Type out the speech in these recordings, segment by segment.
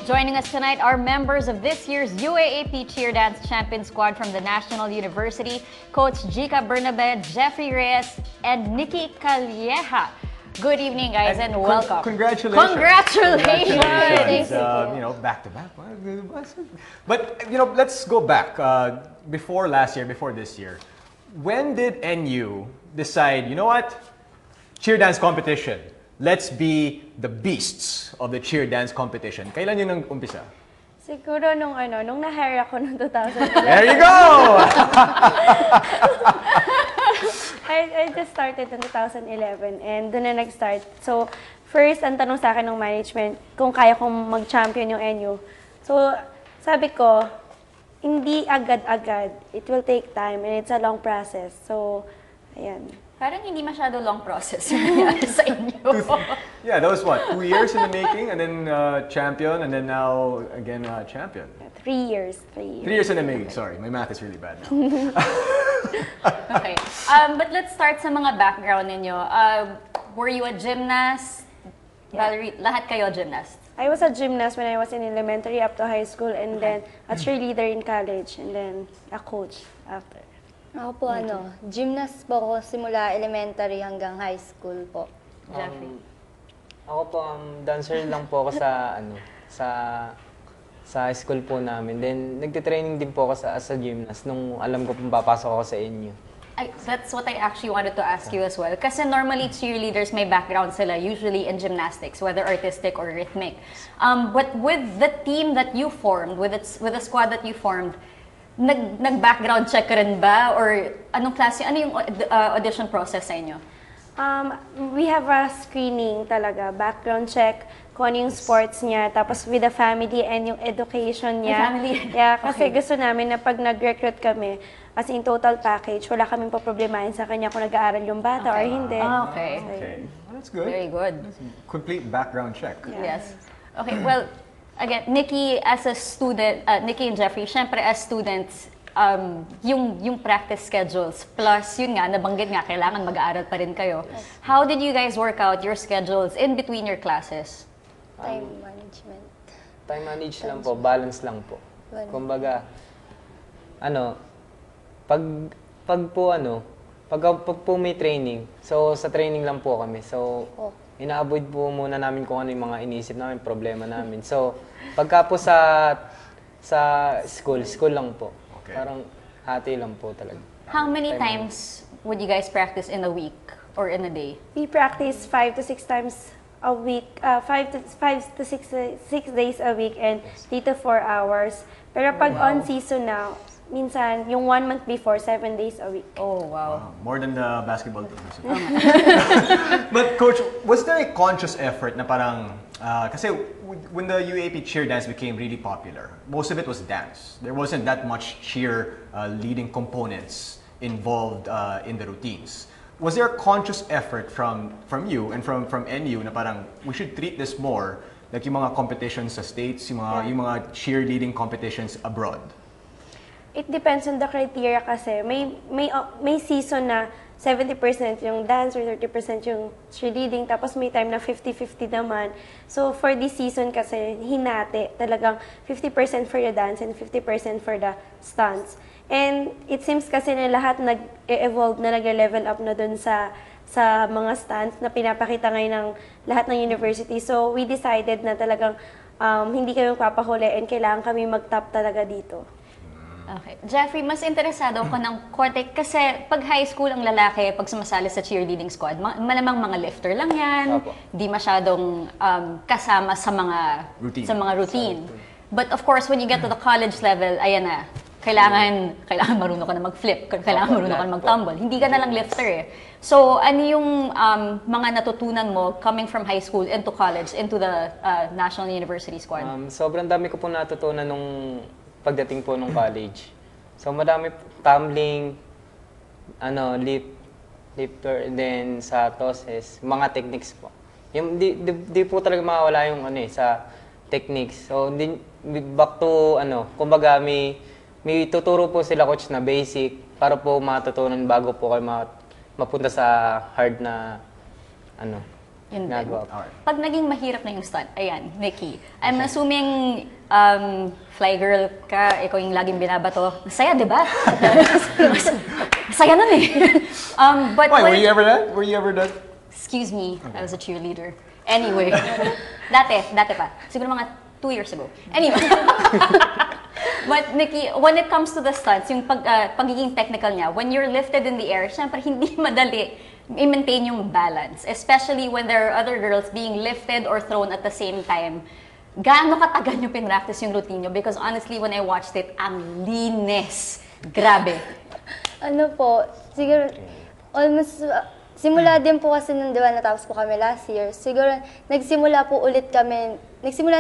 Joining us tonight are members of this year's UAAP Cheer Dance Champion Squad from the National University, Coach Jica Bernabe, Jeffrey Reyes, and Nikki Calleja. Good evening, guys, and welcome. Congratulations. Congratulations. Back to back. But, let's go back. Before last year, before this year, when did NU decide, you know what? Cheer dance competition. Let's be the beasts of the cheer dance competition. Kailan yun ang umpisa? Siguro nung na-hire ako noong 2011. There you go! I just started in 2011 and doon na nag-start. So, first, ang tanong sa akin ng management, kung kaya kong mag-champion yung NU. So, sabi ko, hindi agad-agad. It will take time and it's a long process. So, ayan. Parang hindi masyado long process sa inyo. Yeah, that was what? 2 years in the making, and then champion, and then now again champion. 3 years. 3 years in the making. Sorry, my math is really bad now. Okay. But let's start sa mga background ninyo. Were you a gymnast? Yeah. Valerie, lahat kayo gymnast? I was a gymnast when I was in elementary up to high school and then a cheerleader in college and then a coach after. Ako po gymnast po ako simula elementary hanggang high school po. Jeffrey? Ako po, dancer lang po ako sa school po namin. Then, nagtitraining din po ako as a gymnast nung alam ko pong papasok ako sa inyo. That's what I actually wanted to ask you as well. Kasi normally cheerleaders may background sila, usually in gymnastics, whether artistic or rhythmic. But with the team that you formed, with the squad that you formed, nag-background check ka rin ba? Or anong klase, ano yung audition process sa inyo? We have a screening talaga, background check, kung ano yung sports niya, tapos with the family and yung education niya. Family? Yeah, kasi gusto namin na pag nag-recruit kami, as in total package, wala kaming paproblemahin sa kanya kung nag-aaral yung bata or hindi. Okay. Okay, well, that's good. Very good. Complete background check. Yeah. Yes. Okay, well, again, Nikki as a student, Nikki and Jeffrey, syempre as students, yung practice schedules, plus yun nga, nabanggit nga, kailangan mag-aaral pa rin kayo. How did you guys work out your schedules in between your classes? Time management. Time manage lang po, balance lang po. Kumbaga, pag po may training, so sa training lang po kami. So, ina-avoid po muna namin kung ano yung mga iniisip namin, problema namin. So, pagka po sa school lang po. Okay. Parang hati lang po talaga. How many times would you guys practice in a week or in a day? We practice 5 to 6 times a week, 5 to 6 days a week and 3 to 4 hours. Pero pag on season na, minsan yung 1 month before, 7 days a week. Oh, wow. More than the basketball team. But Coach, was there a conscious effort na parang, kasi when the UAP cheer dance became really popular, most of it was dance. There wasn't that much cheer leading components involved in the routines. Was there a conscious effort from you and from NU na parang we should treat this more like yung mga competitions sa States, yung mga cheerleading competitions abroad? It depends on the criteria kasi. May season na 70% yung dance or 30% yung cheerleading, tapos may time na 50-50 naman. So for this season kasi, hinati talagang 50% for the dance and 50% for the stunts. And it seems kasi na lahat nag-evolve na, nag-level up na dun sa mga stunts na pinapakita ngayon ng lahat ng university. So we decided na talagang hindi kami magpapahuli and kailangan kami mag-top talaga dito. Okay. Jeffrey, mas interesado ako ng konti kasi pag high school ang lalaki, pag sumasali sa cheerleading squad, malamang mga lifter lang yan, di masyadong kasama sa mga routine. But of course, when you get to the college level, ayan na, kailangan marunong ka na mag-flip, kailangan marunong ka na mag-tumble. Hindi ka na lang lifter eh. So, ano yung mga natutunan mo coming from high school into college, into the National University squad? Sobrang dami ko po natutunan nung pagdating po nung college. So, madami tumbling, lifter, and then sa tosses, mga techniques po. Yung, di po talaga mawawala yung sa techniques. So, back to, kumbaga may tuturo po sila coach na basic para po matutunan bago po kayo mapunta sa hard na, Yun din. Nagawa po. Alright. Pag naging mahirap na yung stunt, ayan, Nikki, I'm assuming fly girl ka, ikaw yung laging binabato. Masaya, di ba? Masaya nun eh. But Why, when were you ever that? Were you ever that? Excuse me, I was a cheerleader. Anyway, dati pa. Siguro mga 2 years ago. Anyway. But Nikki, when it comes to the stunts, yung pagiging technical niya, when you're lifted in the air, syempre hindi madali i-maintain yung balance. Especially when there are other girls being lifted or thrown at the same time. Gaano katagal nyo pinractice yung routine nyo? Because honestly, when I watched it, ang linis. Grabe. Ano po, siguro, almost, simula din po kasi nung diba natapos po kami last year, siguro nagsimula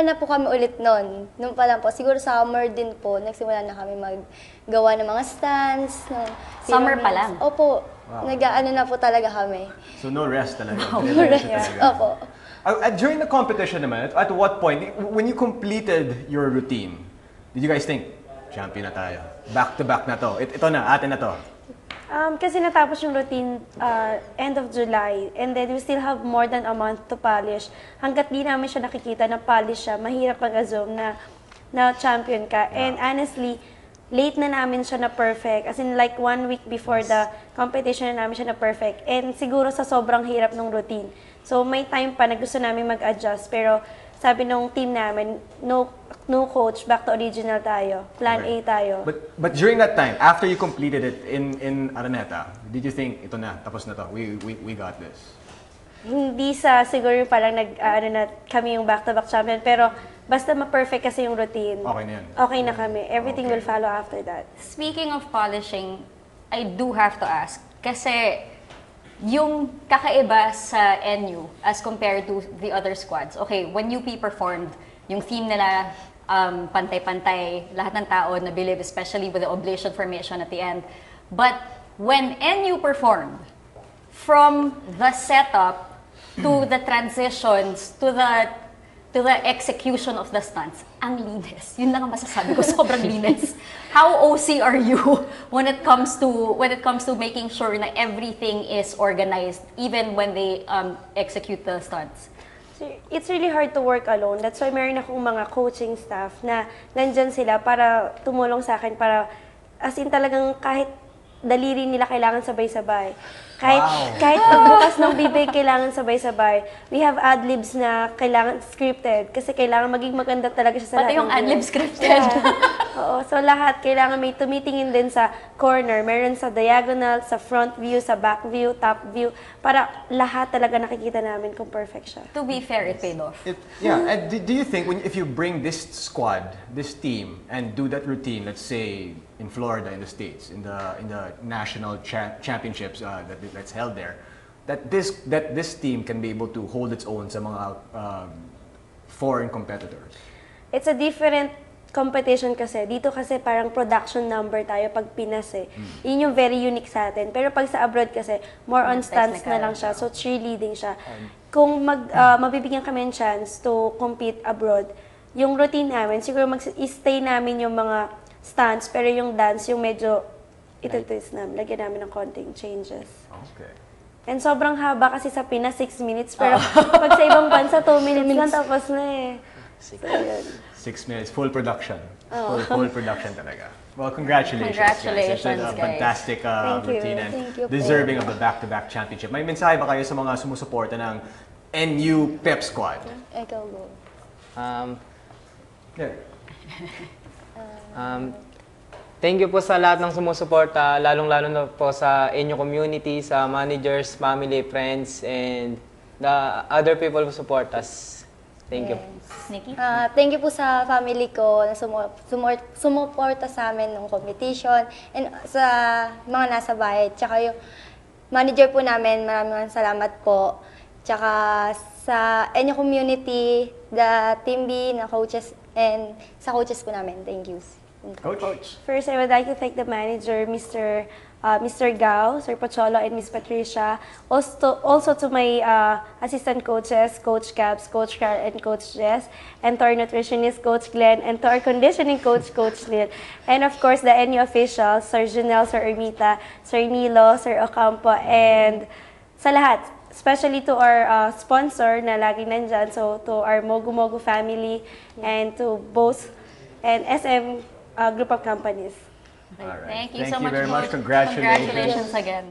na po kami ulit noon. Nung pa lang po, siguro summer din po, nagsimula na kami maggawa ng mga stands. Summer pa lang? Opo, Wow. nag-ano na po talaga kami. So no rest talaga. No Diretso rest. talaga. Opo. During the competition naman, at what point, when you completed your routine, did you guys think, champion na tayo, back-to-back na to, ito na, atin na to? Kasi natapos yung routine end of July, and then we still have more than a month to polish. Hanggat di namin siya nakikita na polish siya, mahirap mag-assume na champion ka. And honestly, late na namin siya na perfect. As in like 1 week before the competition na namin siya na perfect. And siguro sa sobrang hirap ng routine. So may time pa na gusto namin mag-adjust. Pero sabi nung team namin, no coach, back to original tayo. Plan A tayo. But during that time, after you completed it in Araneta, did you think, ito na, tapos na to, we got this? Hindi sa siguro yung parang na kami yung back-to-back champion. Pero basta ma-perfect kasi yung routine. Okay na yan. Okay na kami. Everything Okay. will follow after that. Speaking of polishing, I do have to ask, kasi yung kakaiba sa NU as compared to the other squads. Okay, when UP performed, yung theme nila, pantay-pantay, lahat ng tao na believe, especially with the oblation formation at the end. But when NU performed, from the setup to the transitions to the execution of the stunts, ang linis. Yun lang ang masasabi ko, sobrang linis. How OC are you when it comes to making sure na everything is organized even when they execute the stunts? It's really hard to work alone. That's why meron akong mga coaching staff na nandyan sila para tumulong sa akin para as in talagang kahit daliri nila kailangan sabay-sabay. Kahit pagbukas ng bibig kailangan sabay-sabay. We have ad-libs na kailangan scripted kasi kailangan maging maganda talaga siya sa Pati lahat yung ng ad-lib view. scripted. Oo, so lahat kailangan may tumitingin din sa corner, meron sa diagonal, sa front view, sa back view, top view, para lahat talaga nakikita namin kung perfect siya. To be fair, it paid off. And do you think if you bring this squad, this team, and do that routine, let's say in Florida, in the States, in the national championships that's held there, that this team can be able to hold its own sa mga foreign competitors? It's a different competition kasi. Dito kasi parang production number tayo pag Pinas eh. Yun yung very unique sa atin. Pero pag sa abroad kasi, more on stunts na lang siya. So cheerleading siya. Kung mabibigyan kami ng chance to compete abroad, yung routine namin, siguro mag-stay namin yung mga stunts, pero yung dance, yung medyo ito-twist namin. Lagyan namin ng konting changes. Okay. And sobrang haba kasi sa Pinas, 6 minutes. Pero pag sa ibang bansa, 2 minutes lang tapos na eh. So, yun. 6 minutes, full production. Full production talaga. Well, congratulations, Congratulations, guys. It's a guys. fantastic Thank you. routine and Thank you po. deserving of the back-to-back championship. May mensahe ba kayo sa mga sumusuporta ng NU Pep Squad? Ikaw go. Yeah. Thank you po sa lahat ng sumusuporta, lalong-lalo na po sa inyo community, sa managers, family, friends, and the other people who support us. Thank you. Nikki? Thank you po sa family ko na sumuporta sa amin ng competition and sa mga nasa bahay. Tsaka yung manager po namin, maraming salamat po. Tsaka sa inyo community, the team B, na coaches, and sa coaches po namin. Thank you. Coach. First, I would like to thank the manager, Mr. Gao, Sir Pocholo, and Miss Patricia. Also to my assistant coaches, Coach Caps, Coach Carl, and Coach Jess, and to our nutritionist, Coach Glenn, and to our conditioning coach, Coach Lynn. And of course, the NU officials, Sir Junel, Sir Ermita, Sir Nilo, Sir Ocampo, and sa lahat, especially to our sponsor na lagi nandyan, so to our Mogu Mogu family and to both and SM group of companies. All right. Thank you so much, very much. Coach. Congratulations. Congratulations again.